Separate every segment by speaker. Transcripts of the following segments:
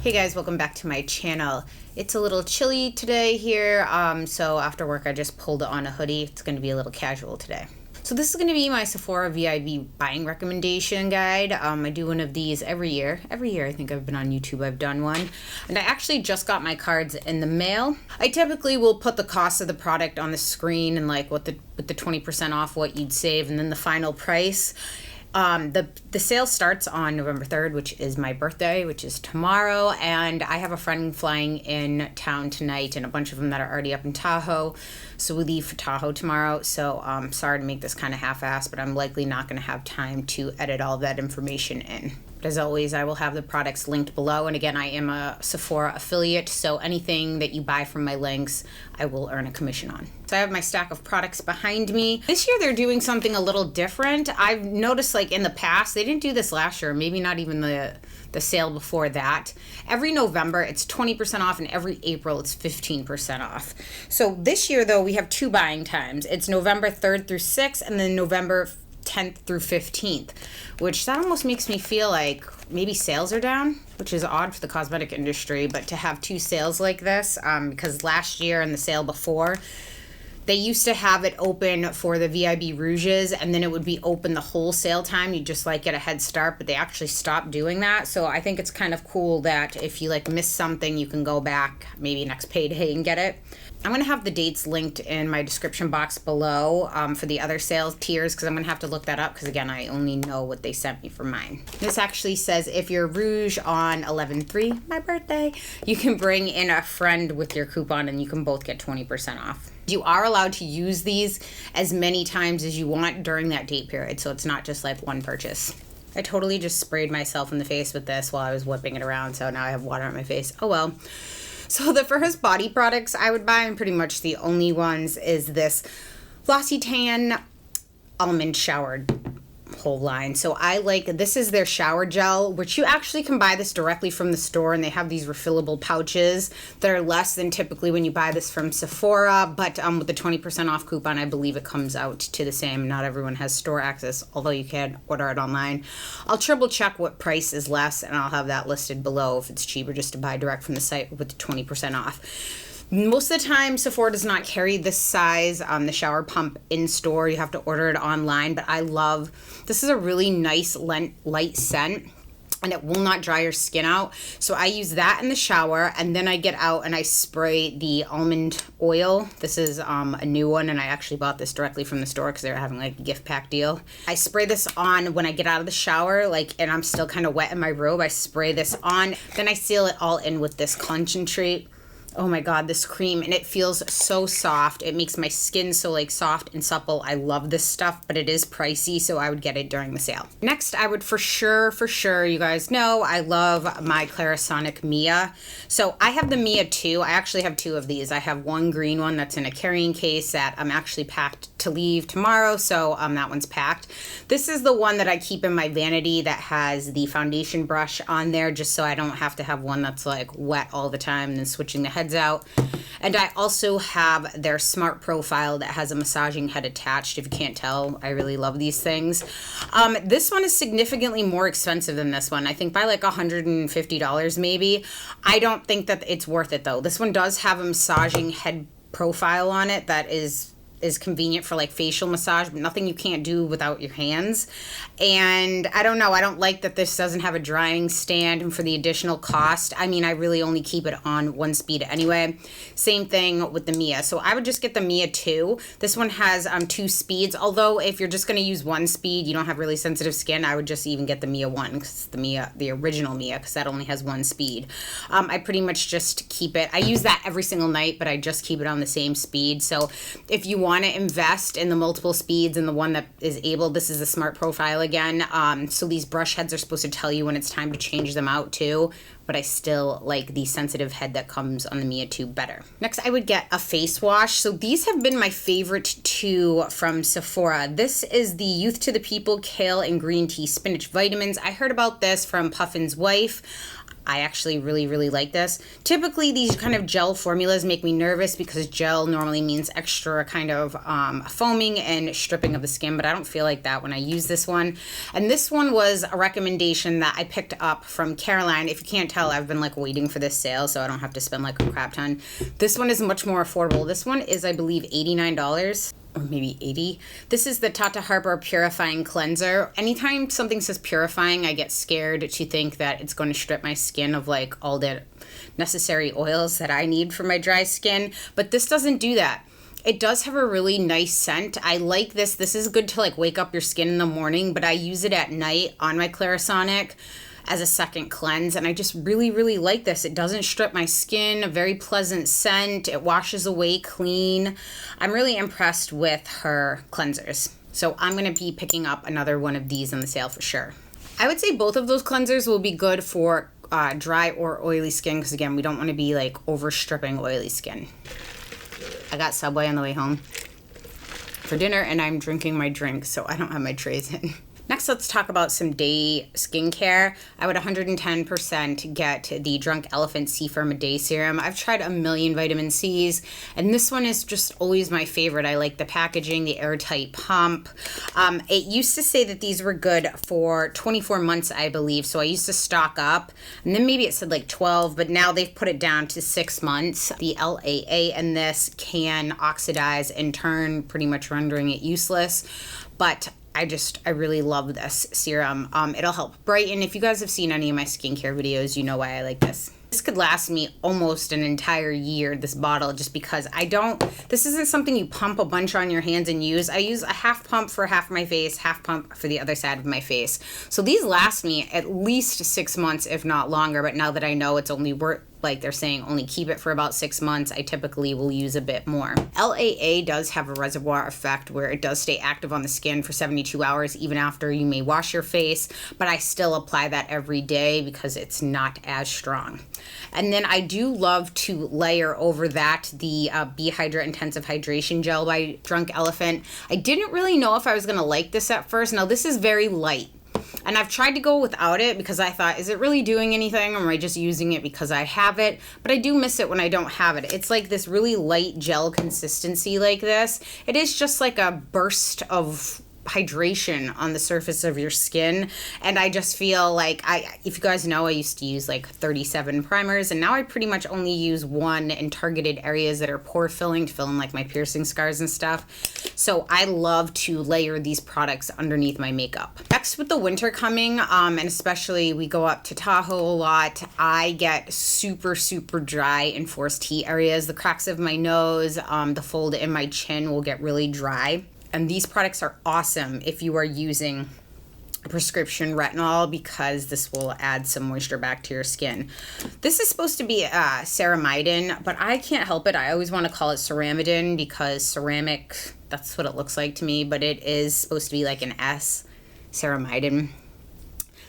Speaker 1: Hey guys, welcome back to my channel. It's a little chilly today here, so after work I just pulled on a hoodie. It's going to be a little casual today. So this is going to be my Sephora VIB buying recommendation guide. I do one of these every year. Every year I think I've been on YouTube, I've done one. And I actually just got my cards in the mail. I typically will put the cost of the product on the screen and like with the 20% off what you'd save and then the final price. The sale starts on November 3rd, which is my birthday, which is tomorrow, and I have a friend flying in town tonight and a bunch of them that are already up in Tahoe, so we leave for Tahoe tomorrow. So sorry to make this kind of half-assed, but I'm likely not going to have time to edit all that information in. But as always, I will have the products linked below, and again, I am a Sephora affiliate, so anything that you buy from my links, I will earn a commission on. So I have my stack of products behind me. This year they're doing something a little different. I've noticed like in the past, they didn't do this last year, maybe not even the sale before that. Every November it's 20% off and every April it's 15% off. So this year though, we have two buying times. It's November 3rd through 6th and then November 10th through 15th, which that almost makes me feel like maybe sales are down, which is odd for the cosmetic industry, but to have two sales like this, because last year and the sale before, they used to have it open for the VIB Rouges and then it would be open the whole sale time. You just like get a head start, but they actually stopped doing that. So I think it's kind of cool that if you like miss something, you can go back maybe next payday and get it. I'm going to have the dates linked in my description box below for the other sales tiers because I'm going to have to look that up because, again, I only know what they sent me for mine. This actually says if you're Rouge on 11/3, my birthday, you can bring in a friend with your coupon and you can both get 20% off. You are allowed to use these as many times as you want during that date period, so it's not just like one purchase. I totally just sprayed myself in the face with this while I was whipping it around, so now I have water on my face. Oh well. So the first body products I would buy, and pretty much the only ones, is this Glossy Tan Almond Shower whole line. So I like, this is their shower gel, which you actually can buy this directly from the store, and they have these refillable pouches that are less than typically when you buy this from Sephora, but with the 20% off coupon, I believe it comes out to the same. Not everyone has store access, although you can order it online. I'll triple check what price is less, and I'll have that listed below if it's cheaper just to buy direct from the site with the 20% off. Most of the time, Sephora does not carry this size, the shower pump in store. You have to order it online, but I love, this is a really nice light scent, and it will not dry your skin out. So I use that in the shower, and then I get out and I spray the almond oil. This is a new one, and I actually bought this directly from the store because they were having like a gift pack deal. I spray this on when I get out of the shower, like, and I'm still kind of wet in my robe. I spray this on, then I seal it all in with this concentrate. Oh my God, this cream, and it feels so soft. It makes my skin so like soft and supple. I love this stuff, but it is pricey, so I would get it during the sale. Next, I would for sure, you guys know, I love my Clarisonic Mia. So I have the Mia 2. I actually have two of these. I have one green one that's in a carrying case that I'm actually packed to leave tomorrow, so that one's packed. This is the one that I keep in my vanity that has the foundation brush on there, just so I don't have to have one that's like wet all the time and then switching the heads out. And I also have their Smart Profile that has a massaging head attached. If you can't tell, I really love these things. This one is significantly more expensive than this one. I think by like $150 maybe. I don't think that it's worth it though. This one does have a massaging head profile on it that is convenient for like facial massage, but nothing you can't do without your hands. And I don't know, I don't like that this doesn't have a drying stand, and for the additional cost, I mean, I really only keep it on one speed anyway. Same thing with the Mia. So I would just get the Mia 2. This one has 2 speeds, although if you're just going to use one speed, you don't have really sensitive skin, I would just even get the Mia 1, because the original Mia, because that only has 1 speed. I pretty much just keep it, I use that every single night, but I just keep it on the same speed. So if you want to invest in the multiple speeds and the one that is able, this is a Smart Profile again. So these brush heads are supposed to tell you when it's time to change them out too, but I still like the sensitive head that comes on the Mia 2 better. Next, I would get a face wash. So these have been my favorite two from Sephora. This is the Youth to the People Kale and Green Tea Spinach Vitamins. I heard about this from Puffin's wife. I actually really like this. Typically, these kind of gel formulas make me nervous because gel normally means extra kind of foaming and stripping of the skin, but I don't feel like that when I use this one. And this one was a recommendation that I picked up from Caroline. If you can't tell, I've been like waiting for this sale so I don't have to spend like a crap ton. This one is much more affordable. This one is, I believe, $89. Or maybe 80. This is the Tata Harper Purifying Cleanser. Anytime something says purifying, I get scared to think that it's going to strip my skin of like all the necessary oils that I need for my dry skin, but this doesn't do that. It does have a really nice scent. I like this. This is good to like wake up your skin in the morning, but I use it at night on my Clarisonic as a second cleanse, and I just really like this. It doesn't strip my skin, a very pleasant scent. It washes away clean. I'm really impressed with her cleansers. So I'm gonna be picking up another one of these on the sale for sure. I would say both of those cleansers will be good for dry or oily skin, because again, we don't wanna be like over stripping oily skin. I got Subway on the way home for dinner and I'm drinking my drink, so I don't have my trays in. Next, let's talk about some day skincare. I would 110% get the Drunk Elephant C-Firm A Day Serum. I've tried a million vitamin C's, and this one is just always my favorite. I like the packaging, the airtight pump. It used to say that these were good for 24 months, I believe, so I used to stock up, and then maybe it said like 12, but now they've put it down to 6 months. The LAA in this can oxidize and turn, pretty much rendering it useless, but I really love this serum. It'll help brighten. If you guys have seen any of my skincare videos, you know why I like this. This could last me almost an entire year, this bottle, just because this isn't something you pump a bunch on your hands and use. I use a half pump for half my face, half pump for the other side of my face. So these last me at least 6 months, if not longer, but now that I know it's only like they're saying only keep it for about 6 months, I typically will use a bit more. LAA does have a reservoir effect where it does stay active on the skin for 72 hours even after you may wash your face, but I still apply that every day because it's not as strong. And then I do love to layer over that the Be Hydra Intensive Hydration Gel by Drunk Elephant. I didn't really know if I was gonna like this at first. Now this is very light. And I've tried to go without it because I thought, is it really doing anything, or am I just using it because I have it? But I do miss it when I don't have it. It's like this really light gel consistency like this. It is just like a burst of hydration on the surface of your skin, and I just feel like if you guys know, I used to use like 37 primers, and now I pretty much only use one in targeted areas that are pore filling to fill in like my piercing scars and stuff. So I love to layer these products underneath my makeup. Next, with the winter coming, and especially we go up to Tahoe a lot, I get super dry in forced heat areas. The cracks of my nose, the fold in my chin will get really dry. And these products are awesome if you are using a prescription retinol, because this will add some moisture back to your skin. This is supposed to be ceramidin, but I can't help it. I always want to call it ceramidin because ceramic, that's what it looks like to me, but it is supposed to be like an S, ceramidin.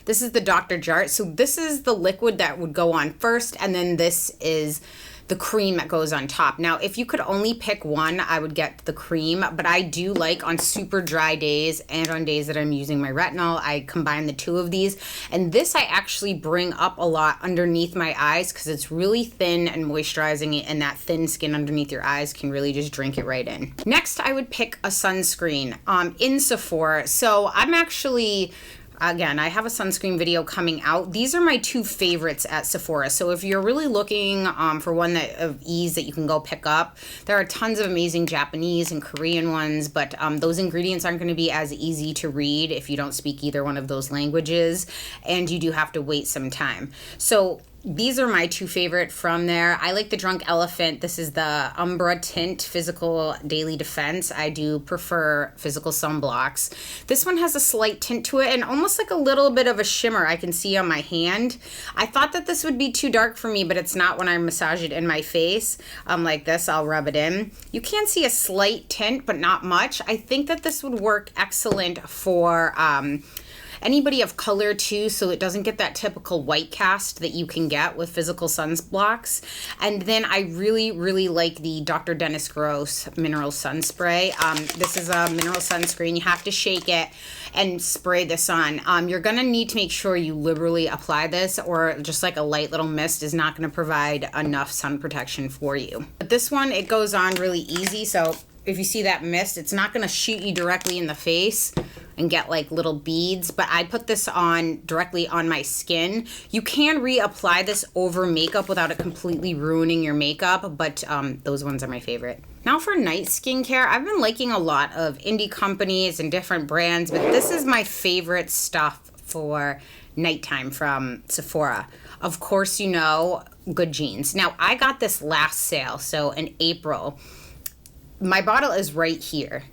Speaker 1: This is the Dr. Jart. So this is the liquid that would go on first, and then this is the cream that goes on top. Now, if you could only pick one, I would get the cream, but I do like on super dry days and on days that I'm using my retinol, I combine the two of these. And this I actually bring up a lot underneath my eyes because it's really thin and moisturizing, and that thin skin underneath your eyes can really just drink it right in. Next, I would pick a sunscreen in Sephora. So I'm actually, again, I have a sunscreen video coming out. These are my two favorites at Sephora. So if you're really looking for one of ease that you can go pick up, there are tons of amazing Japanese and Korean ones, but those ingredients aren't going to be as easy to read if you don't speak either one of those languages, and you do have to wait some time. So these are my two favorite from there. I like the Drunk Elephant. This is the Umbra Tint Physical Daily Defense. I do prefer physical sunblocks. This one has a slight tint to it and almost like a little bit of a shimmer I can see on my hand. I thought that this would be too dark for me, but it's not when I massage it in my face. Like this, I'll rub it in. You can see a slight tint, but not much. I think that this would work excellent for anybody of color too, so it doesn't get that typical white cast that you can get with physical sunblocks. And then I really, really like the Dr. Dennis Gross Mineral Sun Spray. This is a mineral sunscreen. You have to shake it and spray this on. You're gonna need to make sure you liberally apply this, or just like a light little mist is not gonna provide enough sun protection for you. But this one, it goes on really easy, so if you see that mist, it's not gonna shoot you directly in the face and get like little beads, but I put this on directly on my skin. You can reapply this over makeup without it completely ruining your makeup, but those ones are my favorite. Now for night skincare, I've been liking a lot of indie companies and different brands, but this is my favorite stuff for nighttime from Sephora. Of course, you know, Good Genes. Now I got this last sale, so in April. My bottle is right here.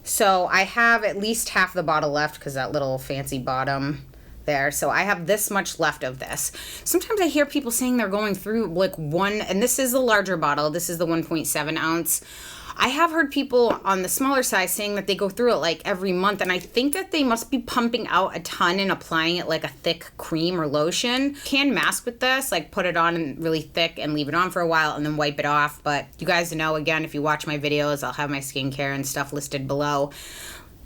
Speaker 1: So I have at least half the bottle left because that little fancy bottom there. So I have this much left of this. Sometimes I hear people saying they're going through like one, and this is the larger bottle. This is the 1.7 ounce. I have heard people on the smaller size saying that they go through it like every month, and I think that they must be pumping out a ton and applying it like a thick cream or lotion. Can mask with this, like put it on really thick and leave it on for a while and then wipe it off. But you guys know, again, if you watch my videos, I'll have my skincare and stuff listed below,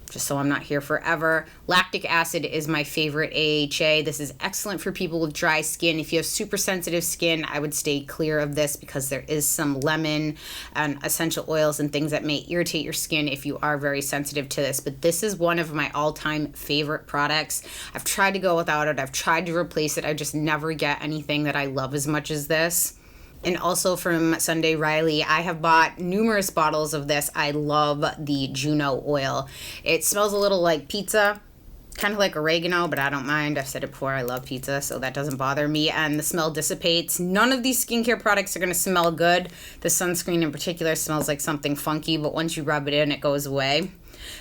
Speaker 1: just so I'm not here forever. Lactic acid is my favorite AHA. This is excellent for people with dry skin. If you have super sensitive skin, I would stay clear of this because there is some lemon and essential oils and things that may irritate your skin if you are very sensitive to this. But this is one of my all-time favorite products. I've tried to go without it. I've tried to replace it. I just never get anything that I love as much as this. And also from Sunday Riley, I have bought numerous bottles of this. I love the Juno oil. It smells a little like pizza, kind of like oregano, but I don't mind. I've said it before, I love pizza, so that doesn't bother me. And the smell dissipates. None of these skincare products are going to smell good. The sunscreen in particular smells like something funky, but once you rub it in, it goes away.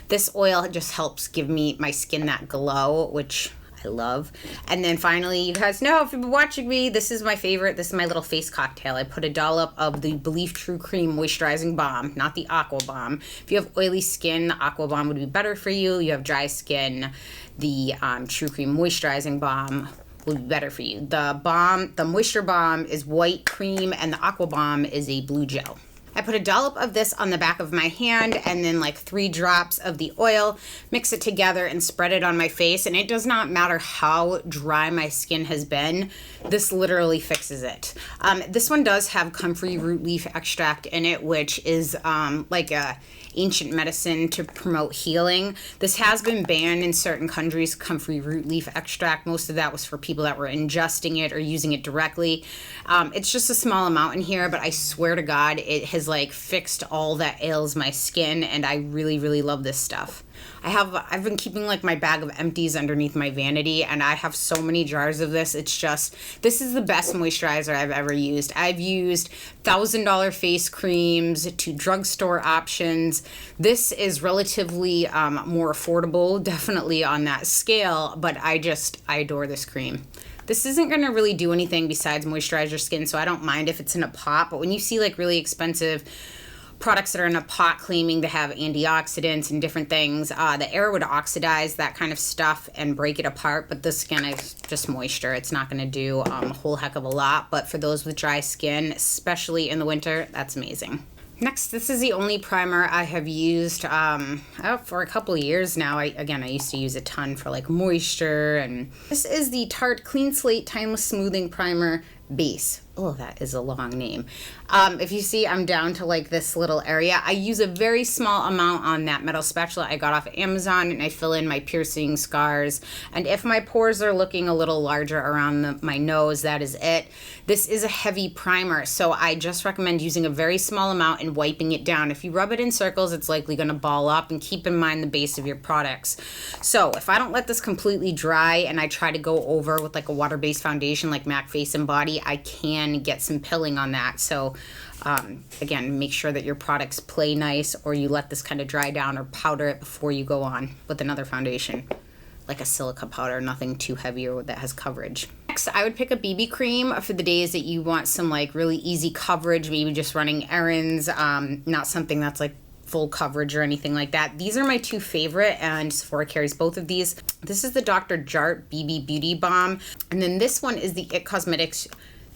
Speaker 1: This oil just helps give me my skin that glow, which I love. And then finally, you guys know, if you've been watching me, this is my favorite. This is my little face cocktail. I put a dollop of the Belief True Cream Moisturizing Balm, not the Aqua Balm. If you have oily skin, the Aqua Balm would be better for you. You have dry skin, the True Cream Moisturizing Balm will be better for you. The Moisture Balm is white cream, and the Aqua Balm is a blue gel. I put a dollop of this on the back of my hand and then like 3 drops of the oil, mix it together and spread it on my face. And it does not matter how dry my skin has been, this literally fixes it. This one does have comfrey root leaf extract in it, which is like a ancient medicine to promote healing. This has been banned in certain countries, comfrey root leaf extract. Most of that was for people that were ingesting it or using it directly. It's just a small amount in here, but I swear to God, it has like fixed all that ails my skin, and I really, really love this stuff. I've been keeping like my bag of empties underneath my vanity, and I have so many jars of this. It's just, this is the best moisturizer I've ever used. I've used $1,000 face creams to drugstore options. This is relatively more affordable, definitely on that scale, but I adore this cream. This isn't going to really do anything besides moisturize your skin, so I don't mind if it's in a pot, but when you see like really expensive products that are in a pot claiming to have antioxidants and different things, the air would oxidize that kind of stuff and break it apart, but this skin is just moisture. It's not going to do a whole heck of a lot, but for those with dry skin, especially in the winter, that's amazing. Next, this is the only primer I have used for a couple of years now. I used to use a ton for like moisture, and this is the Tarte Clean Slate Timeless Smoothing Primer Base. Oh, that is a long name. If you see, I'm down to like this little area. I use a very small amount on that metal spatula I got off of Amazon, and I fill in my piercing scars. And if my pores are looking a little larger around my nose, that is it. This is a heavy primer, so I just recommend using a very small amount and wiping it down. If you rub it in circles, it's likely going to ball up, and keep in mind the base of your products. So if I don't let this completely dry and I try to go over with like a water-based foundation like MAC Face and Body, I can get some pilling on that. So again, make sure that your products play nice, or you let this kind of dry down or powder it before you go on with another foundation, like a silica powder, nothing too heavy or that has coverage. Next, I would pick a BB cream for the days that you want some like really easy coverage, maybe just running errands, not something that's like full coverage or anything like that. These are my two favorite, and Sephora carries both of these. This is the Dr. Jart BB Beauty Balm, and then this one is the IT Cosmetics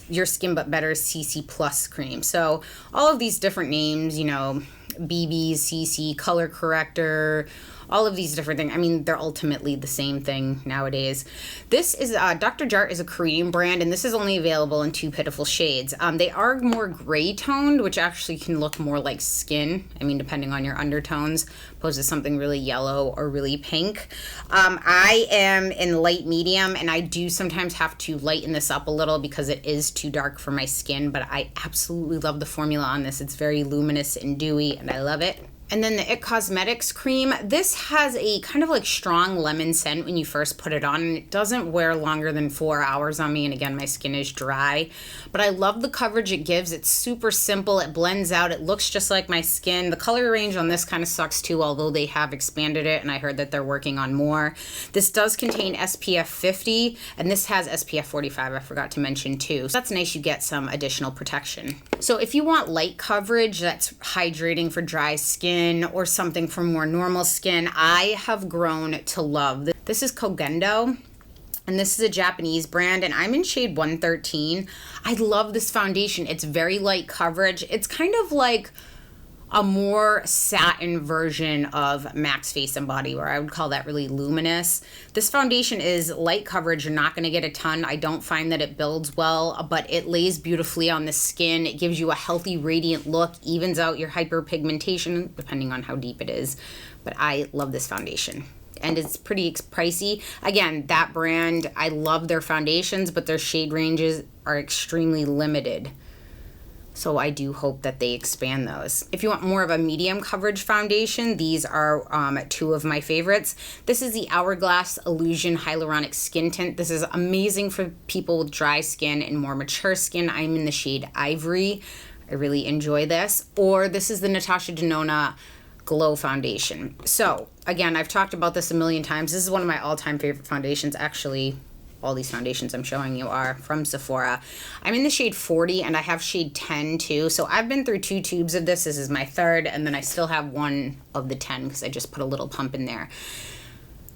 Speaker 1: Your Skin But Better CC Plus Cream. So all of these different names, you know, BB, CC, color corrector, all of these different things. I mean, they're ultimately the same thing nowadays. This is Dr. Jart is a Korean brand, and this is only available in 2 pitiful shades. They are more gray toned, which actually can look more like skin. I mean, depending on your undertones, opposed to something really yellow or really pink. I am in light medium, and I do sometimes have to lighten this up a little because it is too dark for my skin, but I absolutely love the formula on this. It's very luminous and dewy, and I love it. And then the IT Cosmetics cream, this has a kind of like strong lemon scent when you first put it on, and it doesn't wear longer than 4 hours on me, and again, my skin is dry, but I love the coverage it gives. It's super simple, it blends out, it looks just like my skin. The color range on this kind of sucks too, although they have expanded it, and I heard that they're working on more. This does contain SPF 50, and this has SPF 45, I forgot to mention too. So that's nice, you get some additional protection. So if you want light coverage that's hydrating for dry skin, or something for more normal skin, I have grown to love. This is Kogendo, and this is a Japanese brand, and I'm in shade 113. I love this foundation. It's very light coverage. It's kind of like a more satin version of Max Face and Body, where I would call that really luminous. This foundation is light coverage. You're not going to get a ton. I don't find that it builds well, but it lays beautifully on the skin. It gives you a healthy, radiant look, evens out your hyperpigmentation, depending on how deep it is. But I love this foundation. And it's pretty pricey. Again, that brand, I love their foundations, but their shade ranges are extremely limited. So I do hope that they expand those. If you want more of a medium coverage foundation, these are 2 of my favorites. This is the Hourglass Illusion Hyaluronic Skin Tint. This is amazing for people with dry skin and more mature skin. I'm in the shade Ivory. I really enjoy this. Or this is the Natasha Denona Glow Foundation. So again, I've talked about this a million times. This is one of my all-time favorite foundations. Actually, all these foundations I'm showing you are from Sephora. I'm in the shade 40, and I have shade 10 too. So I've been through 2 tubes of this. This is my 3rd, and then I still have 1 of the 10 because I just put a little pump in there.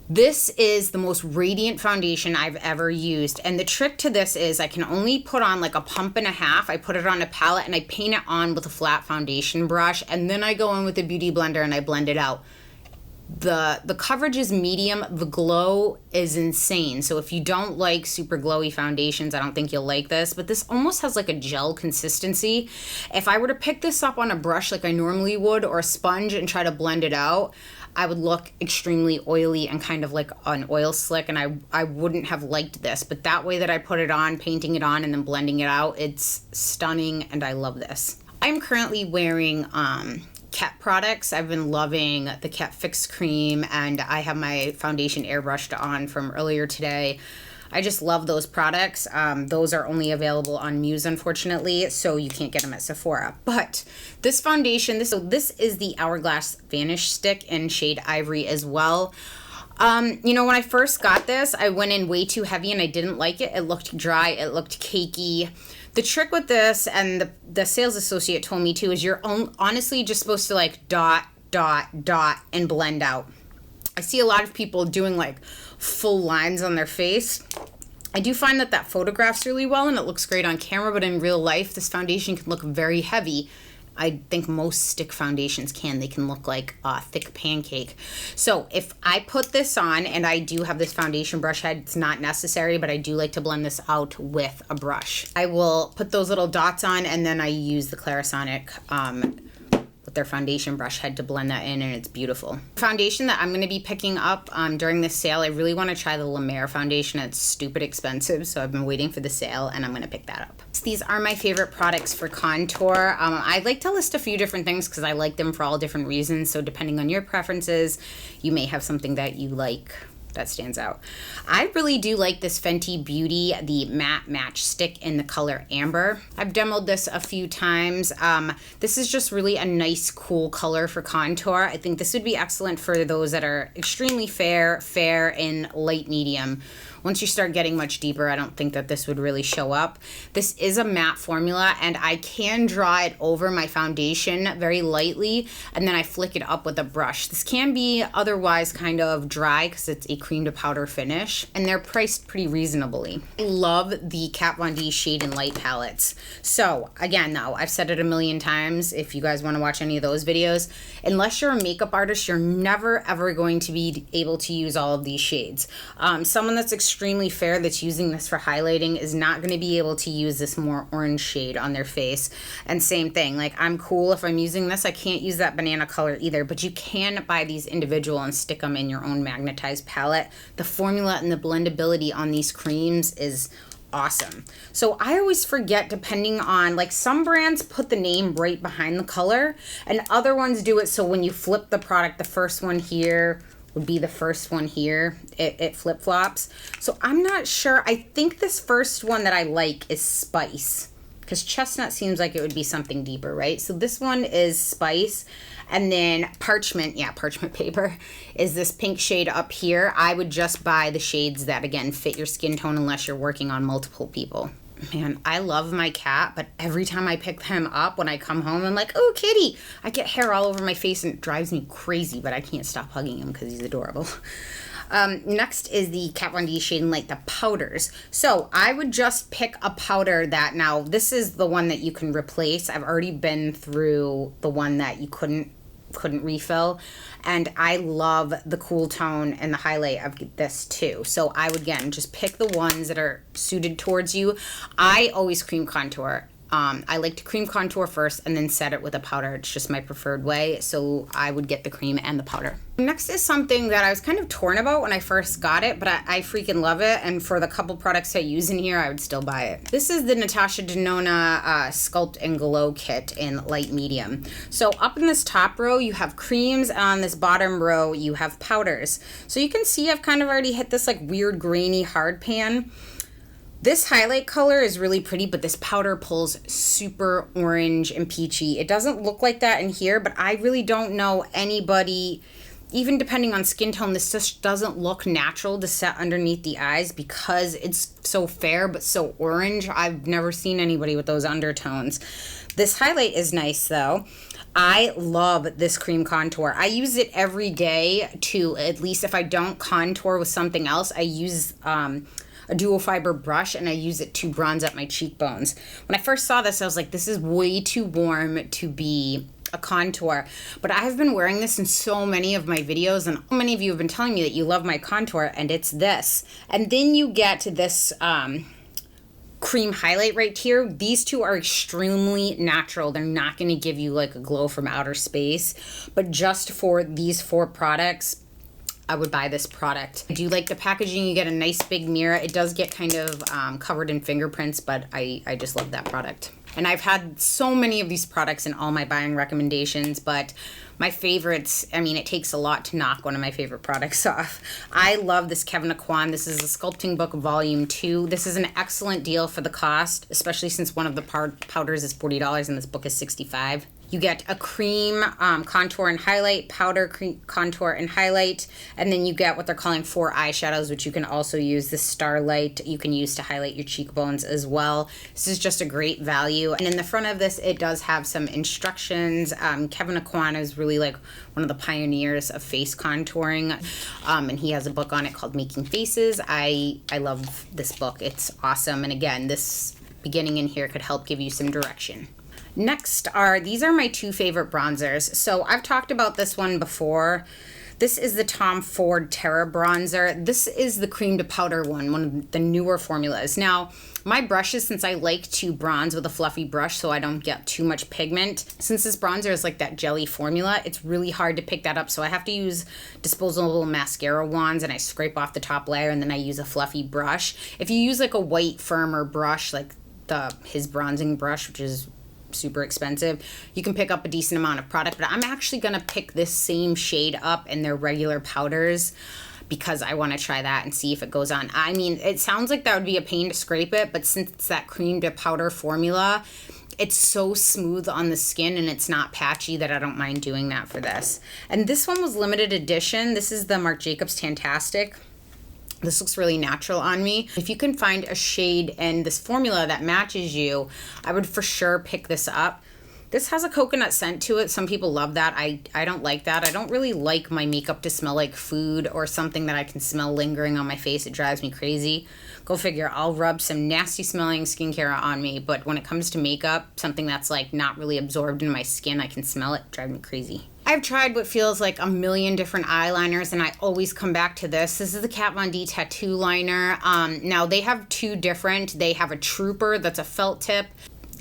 Speaker 1: This is the most radiant foundation I've ever used. And the trick to this is I can only put on like a pump and a half. I put it on a palette and I paint it on with a flat foundation brush. And then I go in with a beauty blender and I blend it out. The coverage is medium. The glow is insane. So if you don't like super glowy foundations, I don't think you'll like this, but this almost has like a gel consistency. If I were to pick this up on a brush like I normally would, or a sponge, and try to blend it out, I would look extremely oily and kind of like an oil slick, and I wouldn't have liked this. But that way that I put it on, painting it on, and then blending it out, it's stunning, and I love this. I'm currently wearing Ket products. I've been loving the Ket Fix Cream, and I have my foundation airbrushed on from earlier today. I just love those products. Those are only available on Muse, unfortunately, so you can't get them at Sephora. But this foundation, this is the Hourglass Vanish Stick in shade Ivory as well. You know, when I first got this, I went in way too heavy and I didn't like it. It looked dry, it looked cakey. The trick with this, and the sales associate told me too, is you're honestly just supposed to like dot, dot, dot, and blend out. I see a lot of people doing like full lines on their face. I do find that photographs really well and it looks great on camera, but in real life, this foundation can look very heavy. I think most stick foundations can. They can look like a thick pancake. So if I put this on, and I do have this foundation brush head, it's not necessary, but I do like to blend this out with a brush. I will put those little dots on, and then I use the Clarisonic with their foundation brush head to blend that in, and it's beautiful. Foundation that I'm going to be picking up during this sale, I really want to try the La Mer foundation. It's stupid expensive, so I've been waiting for the sale, and I'm going to pick that up. So these are my favorite products for contour. I like to list a few different things because I like them for all different reasons, so depending on your preferences, you may have something that you like that stands out. I really do like this Fenty Beauty, the matte match stick in the color Amber. I've demoed this a few times. This is just really a nice, cool color for contour. I think this would be excellent for those that are extremely fair, and light medium, Once you start getting much deeper, I don't think that this would really show up. This is a matte formula, and I can draw it over my foundation very lightly, and then I flick it up with a brush. This can be otherwise kind of dry because it's a cream to powder finish, and they're priced pretty reasonably. I love the Kat Von D Shade and Light palettes. So again, though, I've said it a million times, if you guys want to watch any of those videos, unless you're a makeup artist, you're never ever going to be able to use all of these shades. Someone that's extremely fair that's using this for highlighting is not going to be able to use this more orange shade on their face. And same thing, like I'm cool if I'm using this, I can't use that banana color either, but you can buy these individual and stick them in your own magnetized palette. The formula and the blendability on these creams is awesome. So I always forget, depending on, like, some brands put the name right behind the color and other ones do it so when you flip the product, the first one here would be the first one here. It flip-flops. So I'm not sure. I think this first one that I like is Spice, because chestnut seems like it would be something deeper, right? So this one is Spice. And then parchment, yeah, parchment paper is this pink shade up here. I would just buy the shades that, again, fit your skin tone unless you're working on multiple people. Man, I love my cat, but every time I pick him up when I come home, I'm like, oh, kitty. I get hair all over my face and it drives me crazy, but I can't stop hugging him because he's adorable. Next is the Kat Von D Shade and Light, the powders. So I would just pick a powder that, now this is the one that you can replace. I've already been through the one that you couldn't refill, and I love the cool tone and the highlight of this too. So I would, again, just pick the ones that are suited towards you. I always cream contour. I like to cream contour first and then set it with a powder. It's just my preferred way. So I would get the cream and the powder. Next is something that I was kind of torn about when I first got it, but I freaking love it. And for the couple products I use in here, I would still buy it. This is the Natasha Denona Sculpt and Glow Kit in light medium. So up in this top row, you have creams, and on this bottom row, you have powders. So you can see I've kind of already hit this like weird grainy hard pan. This highlight color is really pretty, but this powder pulls super orange and peachy. It doesn't look like that in here, but I really don't know anybody, even depending on skin tone, this just doesn't look natural to set underneath the eyes because it's so fair but so orange. I've never seen anybody with those undertones. This highlight is nice though. I love this cream contour. I use it every day to, at least if I don't contour with something else, I use a dual fiber brush and I use it to bronze up my cheekbones. When I first saw this, I was like, this is way too warm to be a contour, but I've been wearing this in so many of my videos, and many of you have been telling me that you love my contour, and it's this. And then you get to this cream highlight right here. These two are extremely natural. They're not going to give you like a glow from outer space, but just for these 4 products, I would buy this product. I do like the packaging. You get a nice big mirror. It does get kind of covered in fingerprints, but I just love that product. And I've had so many of these products in all my buying recommendations, but my favorites, I mean, it takes a lot to knock one of my favorite products off. I love this Kevyn Aucoin. This is a Sculpting Book Volume 2. This is an excellent deal for the cost, especially since one of the powders is $40 and this book is $65. You get a cream contour and highlight, powder cream contour and highlight, and then you get what they're calling 4 eyeshadows, which you can also use. This Starlight you can use to highlight your cheekbones as well. This is just a great value. And in the front of this, it does have some instructions. Kevyn Aucoin is really like one of the pioneers of face contouring, and he has a book on it called Making Faces. I love this book. It's awesome. And again, this beginning in here could help give you some direction. Next these are my 2 favorite bronzers. So I've talked about this one before. This is the Tom Ford Terra Bronzer. This is the cream to powder one of the newer formulas. Now, my brushes, since I like to bronze with a fluffy brush so I don't get too much pigment, since this bronzer is like that jelly formula, it's really hard to pick that up. So I have to use disposable mascara wands and I scrape off the top layer and then I use a fluffy brush. If you use like a white firmer brush, like his bronzing brush, which is super expensive, you can pick up a decent amount of product, but I'm actually gonna pick this same shade up in their regular powders because I want to try that and see if it goes on. I mean, it sounds like that would be a pain to scrape it, but since it's that cream to powder formula, it's so smooth on the skin and it's not patchy that I don't mind doing that for this. And this one was limited edition. This is the Marc Jacobs Tantastic. This looks really natural on me. If you can find a shade in this formula that matches you, I would for sure pick this up. This has a coconut scent to it. Some people love that. I don't like that. I don't really like my makeup to smell like food or something that I can smell lingering on my face. It drives me crazy. Go figure. I'll rub some nasty smelling skincare on me, but when it comes to makeup, something that's like not really absorbed in my skin, I can smell it, drive me crazy. I've tried what feels like a million different eyeliners, and I always come back to this. This is the Kat Von D tattoo liner. Now they have two different. They have a Trooper that's a felt tip,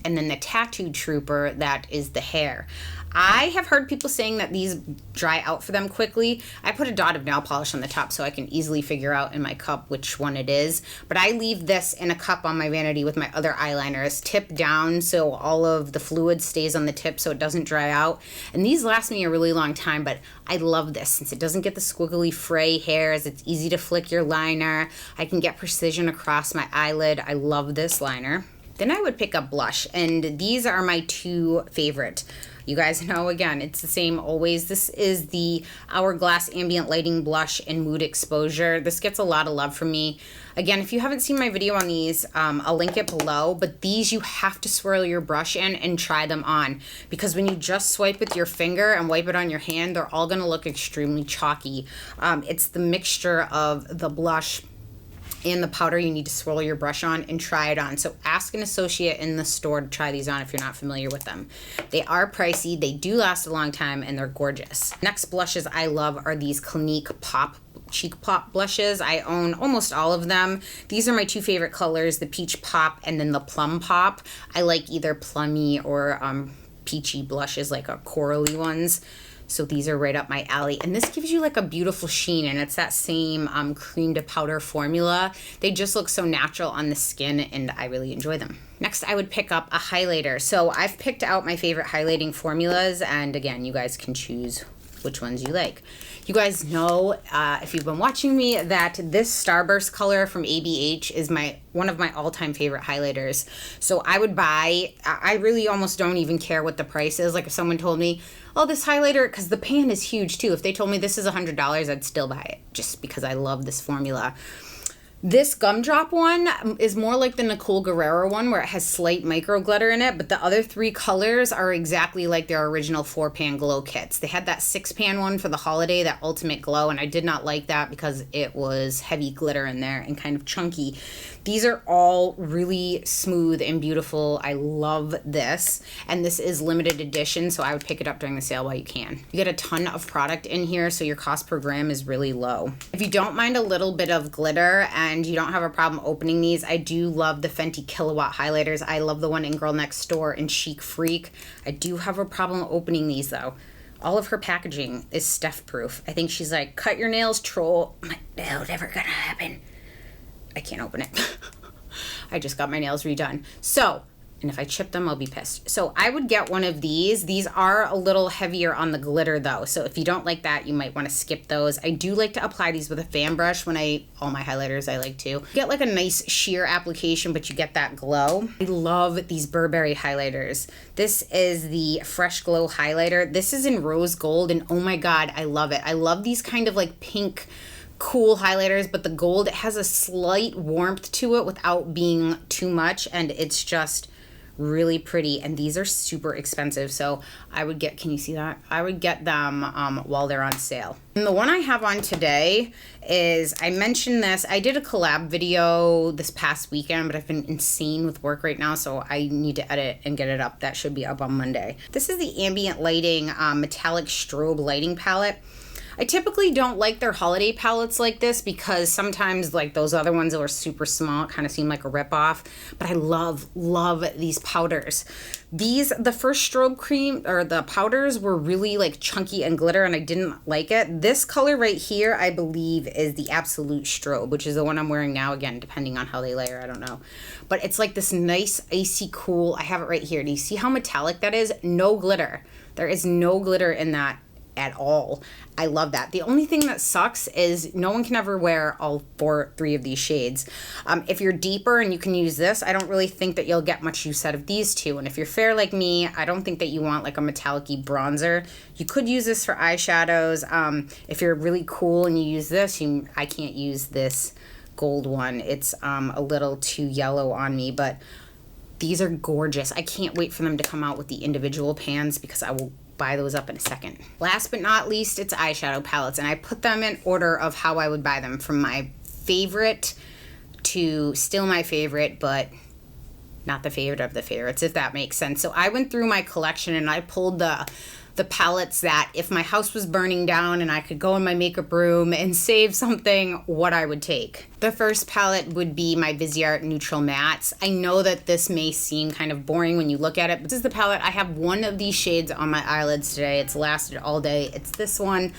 Speaker 1: and then the Tattoo Trooper that is the hair. I have heard people saying that these dry out for them quickly. I put a dot of nail polish on the top so I can easily figure out in my cup which one it is. But I leave this in a cup on my vanity with my other eyeliners, tip down so all of the fluid stays on the tip so it doesn't dry out. And these last me a really long time, but I love this since it doesn't get the squiggly fray hairs. It's easy to flick your liner. I can get precision across my eyelid. I love this liner. Then I would pick up blush, and these are my two favorite. You guys know, again, it's the same always. This is the Hourglass Ambient Lighting Blush in Mood Exposure. This gets a lot of love from me. Again, if you haven't seen my video on these, I'll link it below, but these you have to swirl your brush in and try them on, because when you just swipe with your finger and wipe it on your hand, they're all gonna look extremely chalky. It's the mixture of the blush and the powder you need to swirl your brush on and try it on. So ask an associate in the store to try these on if you're not familiar with them. They are pricey, they do last a long time, and they're gorgeous. Next blushes I love are these Clinique Pop Cheek Pop blushes. I own almost all of them. These are my two favorite colors, the Peach Pop and then the Plum Pop. I like either plummy or peachy blushes, like a corally ones. So these are right up my alley. And this gives you like a beautiful sheen, and it's that same cream to powder formula. They just look so natural on the skin, and I really enjoy them. Next, I would pick up a highlighter. So I've picked out my favorite highlighting formulas, and again, you guys can choose which ones you like. You guys know, if you've been watching me, that this Starburst color from ABH is one of my all-time favorite highlighters. So I would buy, I really almost don't even care what the price is. Like if someone told me, oh, this highlighter, because the pan is huge too. If they told me this is $100, I'd still buy it just because I love this formula. This gumdrop one is more like the Nicole Guerrero one where it has slight micro glitter in it, but the other three colors are exactly like their original 4-pan glow kits. They had that 6-pan one for the holiday, that ultimate glow, and I did not like that because it was heavy glitter in there and kind of chunky. These are all really smooth and beautiful. I love this, and this is limited edition, so I would pick it up during the sale while you can. You get a ton of product in here, so your cost per gram is really low. If you don't mind a little bit of glitter and you don't have a problem opening these, I do love the Fenty Kilowatt highlighters. I love the one in Girl Next Door and Chic Freak. I do have a problem opening these though. All of her packaging is Steph proof. I think she's like, cut your nails, troll. I'm like, no, never gonna happen. I can't open it. I just got my nails redone. So, and if I chip them, I'll be pissed. So I would get one of these. These are a little heavier on the glitter though. So if you don't like that, you might want to skip those. I do like to apply these with a fan brush when all my highlighters I like to. Get like a nice sheer application, but you get that glow. I love these Burberry highlighters. This is the Fresh Glow highlighter. This is in rose gold, and oh my God, I love it. I love these kind of like pink, cool highlighters, but the gold, it has a slight warmth to it without being too much, and it's just really pretty. And these are super expensive, so I would get, can you see that? I would get them while they're on sale. And the one I have on today is, I mentioned this, I did a collab video this past weekend, but I've been insane with work right now, so I need to edit and get it up. That should be up on Monday. This is the Ambient Lighting Metallic Strobe Lighting Palette. I typically don't like their holiday palettes like this because sometimes like those other ones that were super small kind of seem like a ripoff, but I love these powders. The first strobe cream or the powders were really like chunky and glitter, and I didn't like it. This color right here, I believe, is the Absolute Strobe, which is the one I'm wearing now, again, depending on how they layer, I don't know. But it's like this nice, icy cool, I have it right here. Do you see how metallic that is? No glitter. There is no glitter in that at all. I love that. The only thing that sucks is no one can ever wear all three of these shades. If you're deeper and you can use this, I don't really think that you'll get much use out of these two. And if you're fair like me, I don't think that you want like a metallic-y bronzer. You could use this for eyeshadows. If you're really cool and you use this, I can't use this gold one. It's a little too yellow on me, but these are gorgeous. I can't wait for them to come out with the individual pans because I will buy those up in a second. Last but not least, it's eyeshadow palettes, and I put them in order of how I would buy them, from my favorite to still my favorite, but not the favorite of the favorites, if that makes sense. So I went through my collection and I pulled the palettes that if my house was burning down and I could go in my makeup room and save something, what I would take. The first palette would be my Viseart Neutral Mattes. I know that this may seem kind of boring when you look at it, but this is the palette. I have one of these shades on my eyelids today. It's lasted all day. It's this one.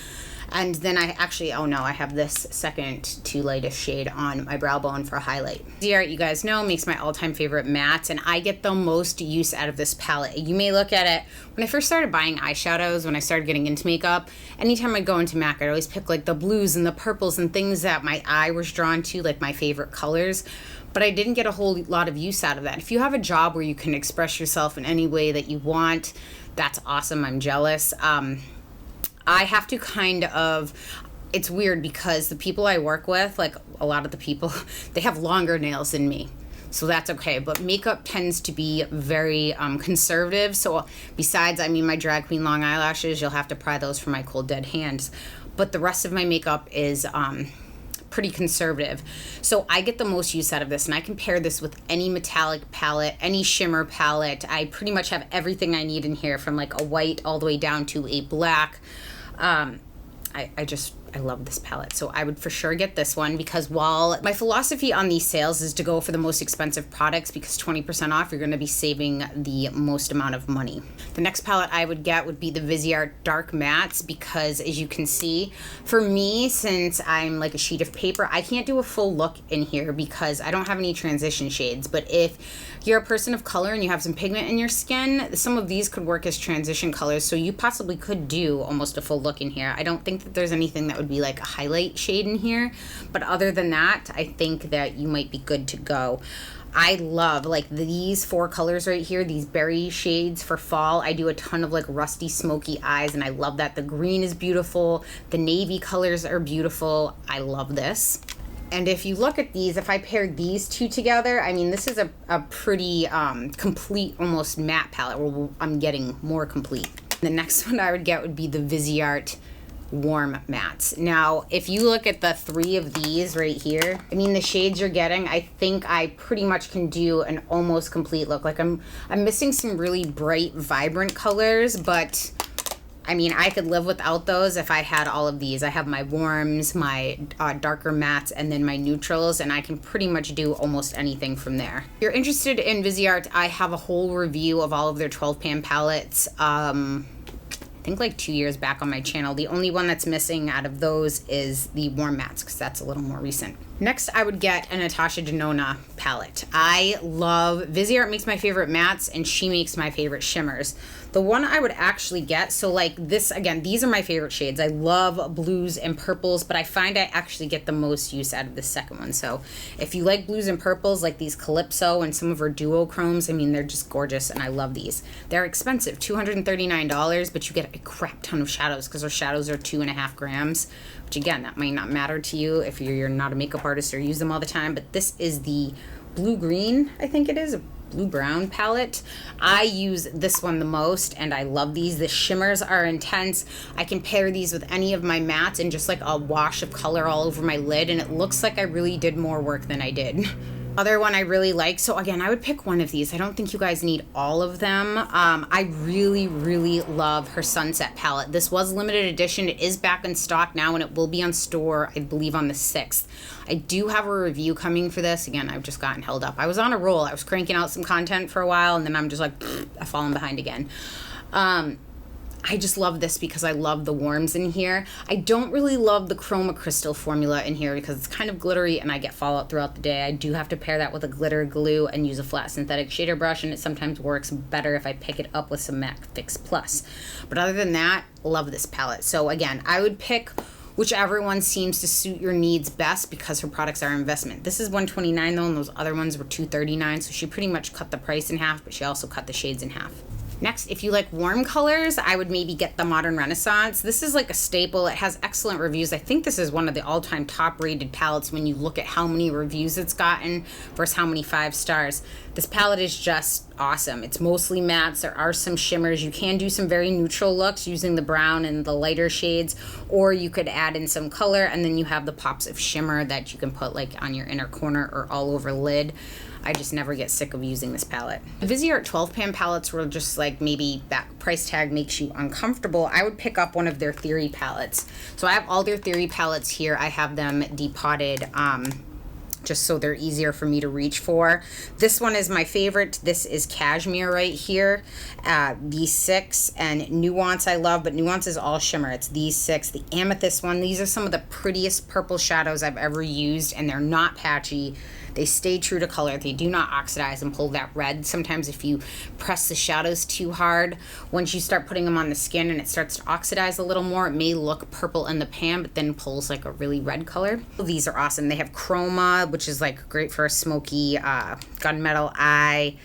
Speaker 1: And then I actually, oh no, I have this second to lightest shade on my brow bone for a highlight. Viseart, you guys know, makes my all-time favorite mattes, and I get the most use out of this palette. You may look at it, when I first started buying eyeshadows, when I started getting into makeup, anytime I'd go into MAC, I'd always pick like the blues and the purples and things that my eye was drawn to, like my favorite colors. But I didn't get a whole lot of use out of that. If you have a job where you can express yourself in any way that you want, that's awesome. I'm jealous. I have to kind of, it's weird because the people I work with, like a lot of the people, they have longer nails than me. So that's okay. But makeup tends to be very conservative. So besides, I mean, my drag queen long eyelashes, you'll have to pry those from my cold dead hands. But the rest of my makeup is pretty conservative. So I get the most use out of this, and I can pair this with any metallic palette, any shimmer palette. I pretty much have everything I need in here, from like a white all the way down to a black. I love this palette, so I would for sure get this one, because while my philosophy on these sales is to go for the most expensive products, because 20% off, you're going to be saving the most amount of money. The next palette I would get would be the Viseart Dark Mattes, because as you can see, for me, since I'm like a sheet of paper, I can't do a full look in here because I don't have any transition shades. But if you're a person of color and you have some pigment in your skin, some of these could work as transition colors, so you possibly could do almost a full look in here. I don't think that there's anything that would be like a highlight shade in here, but other than that, I think that you might be good to go. I love like these 4 colors right here, these berry shades for fall. I do a ton of like rusty smoky eyes, and I love that. The green is beautiful, the navy colors are beautiful. I love this. And if you look at these, if I paired these two together, I mean, this is a pretty complete, almost matte palette, where I'm getting more complete. The next one I would get would be the Viseart Warm Mattes. Now, if you look at the 3 of these right here, I mean, the shades you're getting, I think I pretty much can do an almost complete look. Like I'm missing some really bright, vibrant colors, but I mean, I could live without those if I had all of these. I have my warms, my darker mattes, and then my neutrals, and I can pretty much do almost anything from there. If you're interested in Viseart, I have a whole review of all of their 12-pan palettes. I think like 2 years back on my channel. The only one that's missing out of those is the Warm Mattes, because that's a little more recent. Next, I would get a Natasha Denona palette. I love, Viseart makes my favorite mattes, and she makes my favorite shimmers. The one I would actually get, so like this, again, these are my favorite shades. I love blues and purples, but I find I actually get the most use out of the second one. So if you like blues and purples, like these Calypso and some of her duochromes, I mean, they're just gorgeous, and I love these. They're expensive, $239, but you get a crap ton of shadows, because her shadows are 2.5 grams, which again, that might not matter to you if you're not a makeup artist or use them all the time. But this is the blue-green, I think it is, a blue-brown palette. I use this one the most, and I love these. The shimmers are intense. I can pair these with any of my mattes and just like a wash of color all over my lid, and it looks like I really did more work than I did. Other one I really like, so again, I would pick one of these. I don't think you guys need all of them. I really, really love her Sunset palette. This was limited edition. It is back in stock now, and it will be on store, I believe, on the 6th. I do have a review coming for this. Again, I've just gotten held up. I was on a roll. I was cranking out some content for a while, and then I'm just like, I've fallen behind again. I just love this because I love the warms in here. I don't really love the Chroma Crystal formula in here because it's kind of glittery and I get fallout throughout the day. I do have to pair that with a glitter glue and use a flat synthetic shader brush, and it sometimes works better if I pick it up with some MAC Fix Plus. But other than that, love this palette. So again, I would pick whichever one seems to suit your needs best, because her products are an investment. This is $129 though, and those other ones were $239, so she pretty much cut the price in half, but she also cut the shades in half. Next, if you like warm colors, I would maybe get the Modern Renaissance. This is like a staple. It has excellent reviews. I think this is one of the all-time top-rated palettes when you look at how many reviews it's gotten versus how many 5 stars. This palette is just awesome. It's mostly mattes. There are some shimmers. You can do some very neutral looks using the brown and the lighter shades, or you could add in some color, and then you have the pops of shimmer that you can put like on your inner corner or all over lid. I just never get sick of using this palette. The Viseart 12 pan palettes were just like, maybe that price tag makes you uncomfortable. I would pick up one of their Theory palettes. So I have all their Theory palettes here. I have them depotted just so they're easier for me to reach for. This one is my favorite. This is Cashmere right here. These 6 and Nuance I love, but Nuance is all shimmer. It's these 6. The Amethyst one, these are some of the prettiest purple shadows I've ever used, and they're not patchy. They stay true to color. They do not oxidize and pull that red. Sometimes if you press the shadows too hard, once you start putting them on the skin and it starts to oxidize a little more, it may look purple in the pan, but then pulls like a really red color. These are awesome. They have Chroma, which is like great for a smoky gunmetal eye.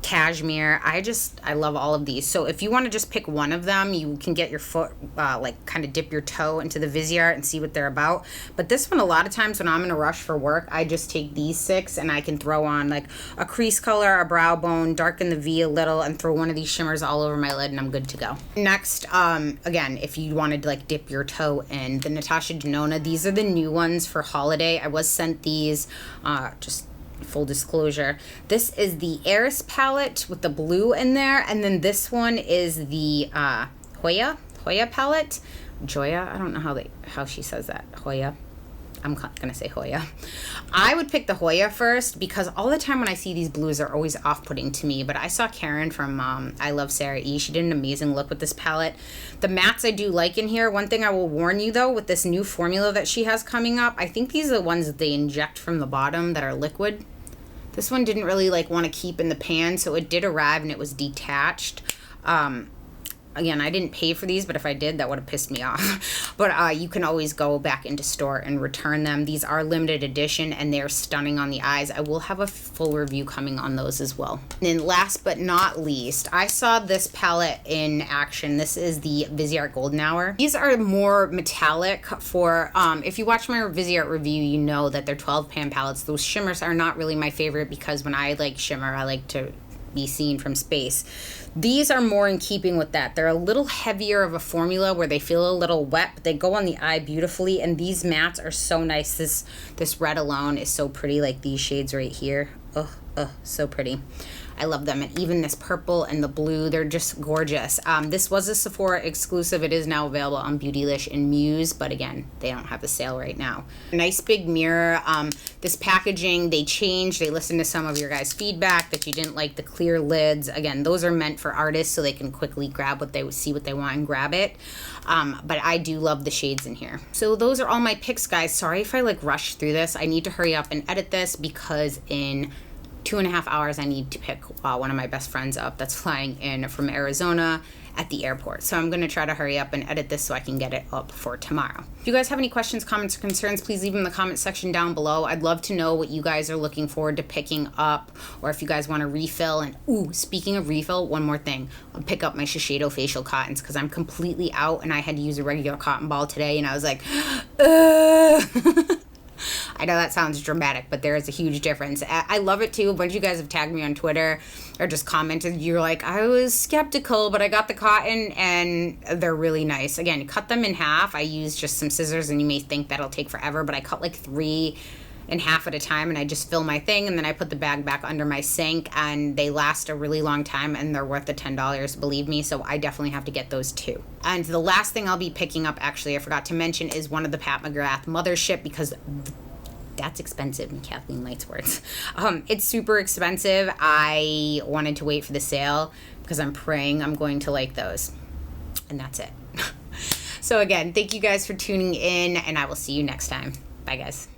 Speaker 1: Cashmere. I love all of these. So if you want to just pick one of them, you can get your foot like kind of dip your toe into the Viseart and see what they're about. But this one, a lot of times when I'm in a rush for work, I just take these 6 and I can throw on like a crease color, a brow bone, darken the V a little, and throw one of these shimmers all over my lid and I'm good to go. Next, again, if you wanted to like dip your toe in, the Natasha Denona, these are the new ones for holiday. I was sent these, just full disclosure. This is the Eris palette with the blue in there, and then this one is the Hoya palette. Joya, I don't know how she says that. Hoya. I'm gonna say Hoya. I would pick the Hoya first because all the time when I see these blues are always off-putting to me, but I saw Karen from I Love Sarah E. She did an amazing look with this palette. The mattes I do like in here. One thing I will warn you though, with this new formula that she has coming up, I think these are the ones that they inject from the bottom that are liquid. This one didn't really like want to keep in the pan, so it did arrive and it was detached. Again, I didn't pay for these, but if I did, that would have pissed me off. But you can always go back into store and return them. These are limited edition and they're stunning on the eyes. I will have a full review coming on those as well. And then last but not least, I saw this palette in action. This is the Viseart Golden Hour. These are more metallic for, if you watch my Viseart review, you know that they're 12 pan palettes. Those shimmers are not really my favorite because when I like shimmer, I like to be seen from space. These are more in keeping with that. They're a little heavier of a formula where they feel a little wet, but they go on the eye beautifully, and these mattes are so nice. This red alone is so pretty, like these shades right here. Oh, so pretty. I love them. And even this purple and the blue, they're just gorgeous. This was a Sephora exclusive. It is now available on Beautylish and Muse, but again, they don't have the sale right now. Nice big mirror. This packaging, they changed. They listened to some of your guys' feedback that you didn't like the clear lids. Again, those are meant for artists so they can quickly grab what they see what they want and grab it. But I do love the shades in here. So those are all my picks, guys. Sorry if I like rushed through this. I need to hurry up and edit this because in 2.5 hours I need to pick one of my best friends up that's flying in from Arizona at the airport. So I'm going to try to hurry up and edit this so I can get it up for tomorrow. If you guys have any questions, comments, or concerns, please leave them in the comment section down below. I'd love to know what you guys are looking forward to picking up, or if you guys want to refill. And ooh, speaking of refill, one more thing. I'll pick up my Shiseido facial cottons because I'm completely out and I had to use a regular cotton ball today and I was like, I know that sounds dramatic, but there is a huge difference. I love it too. A bunch of you guys have tagged me on Twitter or just commented. You're like, I was skeptical, but I got the cotton and they're really nice. Again, cut them in half. I use just some scissors and you may think that'll take forever, but I cut like 3 in half at a time and I just fill my thing and then I put the bag back under my sink and they last a really long time and they're worth the $10, believe me. So I definitely have to get those too. And the last thing I'll be picking up, actually, I forgot to mention, is one of the Pat McGrath Mothership because that's expensive in Kathleen Light's words. It's super expensive. I wanted to wait for the sale because I'm praying I'm going to like those. And that's it. So again, thank you guys for tuning in and I will see you next time. Bye guys.